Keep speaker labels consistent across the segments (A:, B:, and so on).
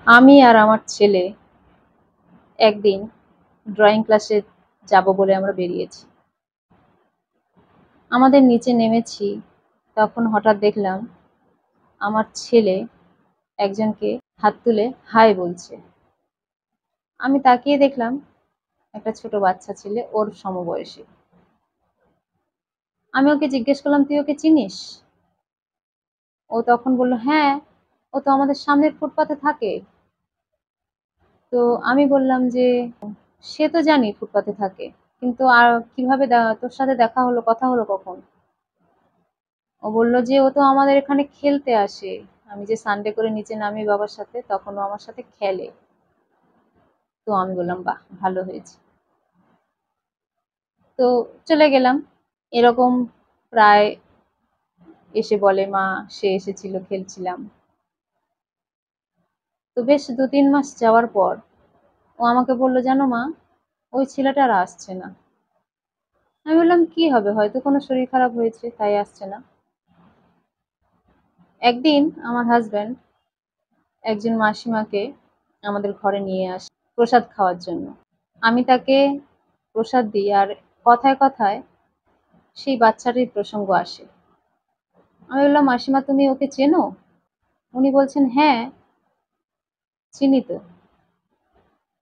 A: আমি আর আমার ছেলে একদিন ড্রয়িং ক্লাসে যাব বলে আমরা বেরিয়েছি। আমাদের নিচে নেমেছি, তখন হঠাৎ দেখলাম আমার ছেলে একজনকে হাত তুলে হাই বলছে। আমি তাকিয়ে দেখলাম একটা ছোট বাচ্চা ছেলে, ওর সমবয়সী। আমি ওকে জিজ্ঞেস করলাম, তুই ওকে চিনিস? ও তখন বলল, হ্যাঁ, ও তো আমাদের সামনের ফুটপাতে থাকে। তো আমি বললাম যে, সে তো জানি ফুটপাতে থাকে, কিন্তু আর কিভাবে তোর সাথে দেখা হলো, কথা হলো কখন? ও বলল যে, ও তো আমাদের এখানে খেলতে আসে। আমি যে সানডে করে নিচে নামি বাবার সাথে, তখন ও আমার সাথে খেলে। তো আমি বললাম, বাহ, ভালো হয়েছে। তো চলে গেলাম। এরকম প্রায় এসে বলে, মা, সে এসেছিল, খেলছিলাম। তো বেশ 2-3 মাস যাওয়ার পর ও আমাকে বলল, জানো মা, ওই ছেলেটা আর আসছে না। আমি বললাম, কি হবে, হয়তো কোনো শরীর খারাপ হয়েছে তাই আসছে না। একদিন আমার হাজবেন্ড একজন মাসিমাকে আমাদের ঘরে নিয়ে আসে প্রসাদ খাওয়ার জন্য। আমি তাকে প্রসাদ দিই, আর কথায় কথায় সেই বাচ্চাটির প্রসঙ্গ আসে। আমি বললাম, মাসিমা, তুমি ওকে চেনো? উনি বলছেন, হ্যাঁ, চিনি তো।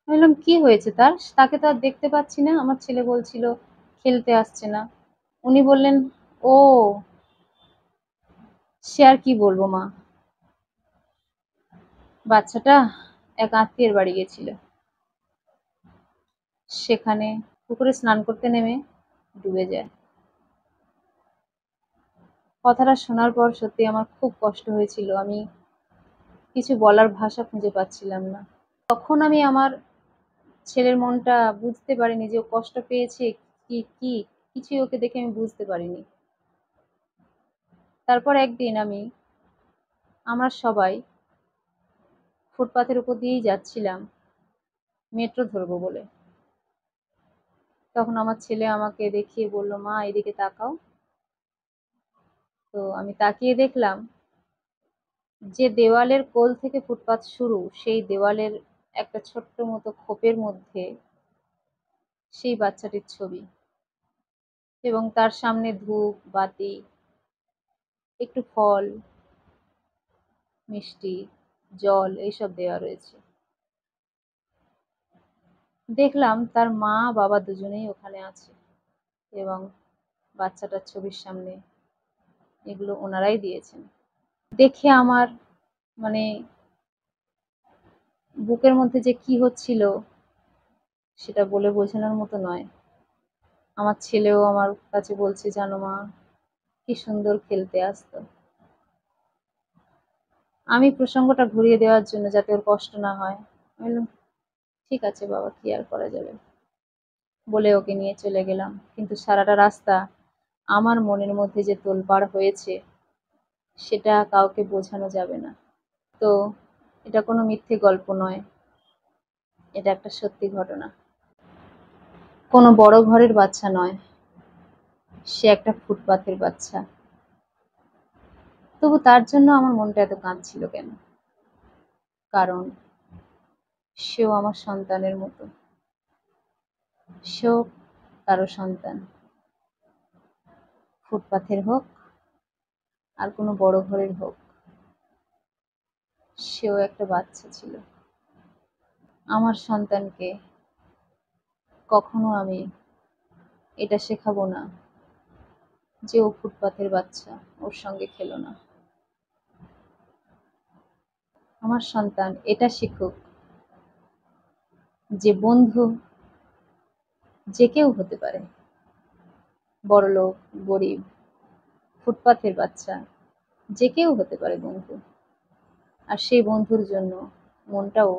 A: আমি বললাম, কি হয়েছে তার? তাকে তো আর দেখতে পাচ্ছি না, আমার ছেলে বলছিল খেলতে আসছে না। উনি বললেন, ও, সে আর কি বলবো মা, বাচ্চাটা এক আত্মীয়ের বাড়ি গেছিল, সেখানে পুকুরে স্নান করতে নেমে ডুবে যায়। কথাটা শোনার পর সত্যি আমার খুব কষ্ট হয়েছিল। আমি কিছু বলার ভাষা খুঁজে পাচ্ছিলাম না। তখন আমি আমার ছেলের মনটা বুঝতে পারিনি যে ও কষ্ট পেয়েছে কি কি কিছুই ওকে দেখে আমি বুঝতে পারিনি। তারপর একদিন আমরা সবাই ফুটপাথের উপর দিয়েই যাচ্ছিলাম মেট্রো ধরবো বলে। তখন আমার ছেলে আমাকে দেখিয়ে বলল, মা, এদিকে তাকাও। তো আমি তাকিয়ে দেখলাম যে দেওয়ালের কোল থেকে ফুটপাত শুরু, সেই দেওয়ালের একটা ছোট্ট মতো খোপের মধ্যে সেই বাচ্চাটির ছবি, এবং তার সামনে ধূপ বাতি, একটু ফল, মিষ্টি, জল এইসব দেওয়া রয়েছে। দেখলাম তার মা বাবা দুজনেই ওখানে আছে, এবং বাচ্চাটার ছবির সামনে এগুলো ওনারাই দিয়েছেন। দেখে আমার মানে বুকের মধ্যে যে কি হচ্ছিল সেটা বলে বোঝানোর মতো নয়। আমার ছেলেও আমার কাছে বলছে, জানো মা, কি সুন্দর খেলতে আসতো। আমি প্রসঙ্গটা ঘুরিয়ে দেওয়ার জন্য, যাতে ওর কষ্ট না হয়, আমি বললাম, ঠিক আছে বাবা, কি আর করা যাবে, বলে ওকে নিয়ে চলে গেলাম। কিন্তু সারাটা রাস্তা আমার মনের মধ্যে যে তোলপাড় হয়েছে সেটা কাউকে বোঝানো যাবে না। তো এটা কোনো মিথ্যে গল্প নয়, এটা একটা সত্যি ঘটনা। কোনো বড় ঘরের বাচ্চা নয়, সে একটা ফুটপাথের বাচ্চা। তবু তার জন্য আমার মনটা এত কাঁদছিল কেন? কারণ সেও আমার সন্তানের মতো, সেও কারো সন্তান, ফুটপাথের হোক আর কোনো বড় ঘরের হোক, সেও একটা বাচ্চা ছিল। আমার সন্তানকে কখনো আমি এটা শেখাবো না যে ও ফুটপাথের বাচ্চা, ওর সঙ্গে খেলো না। আমার সন্তান এটা শিখুক যে বন্ধু যে কেউ হতে পারে, বড়লোক, গরিব, ফুটপাথের বাচ্চা, যে কেউ হতে পারে বন্ধু। আর সেই বন্ধুর জন্য মনটাও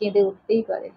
A: কেঁদে উঠতেই পারে।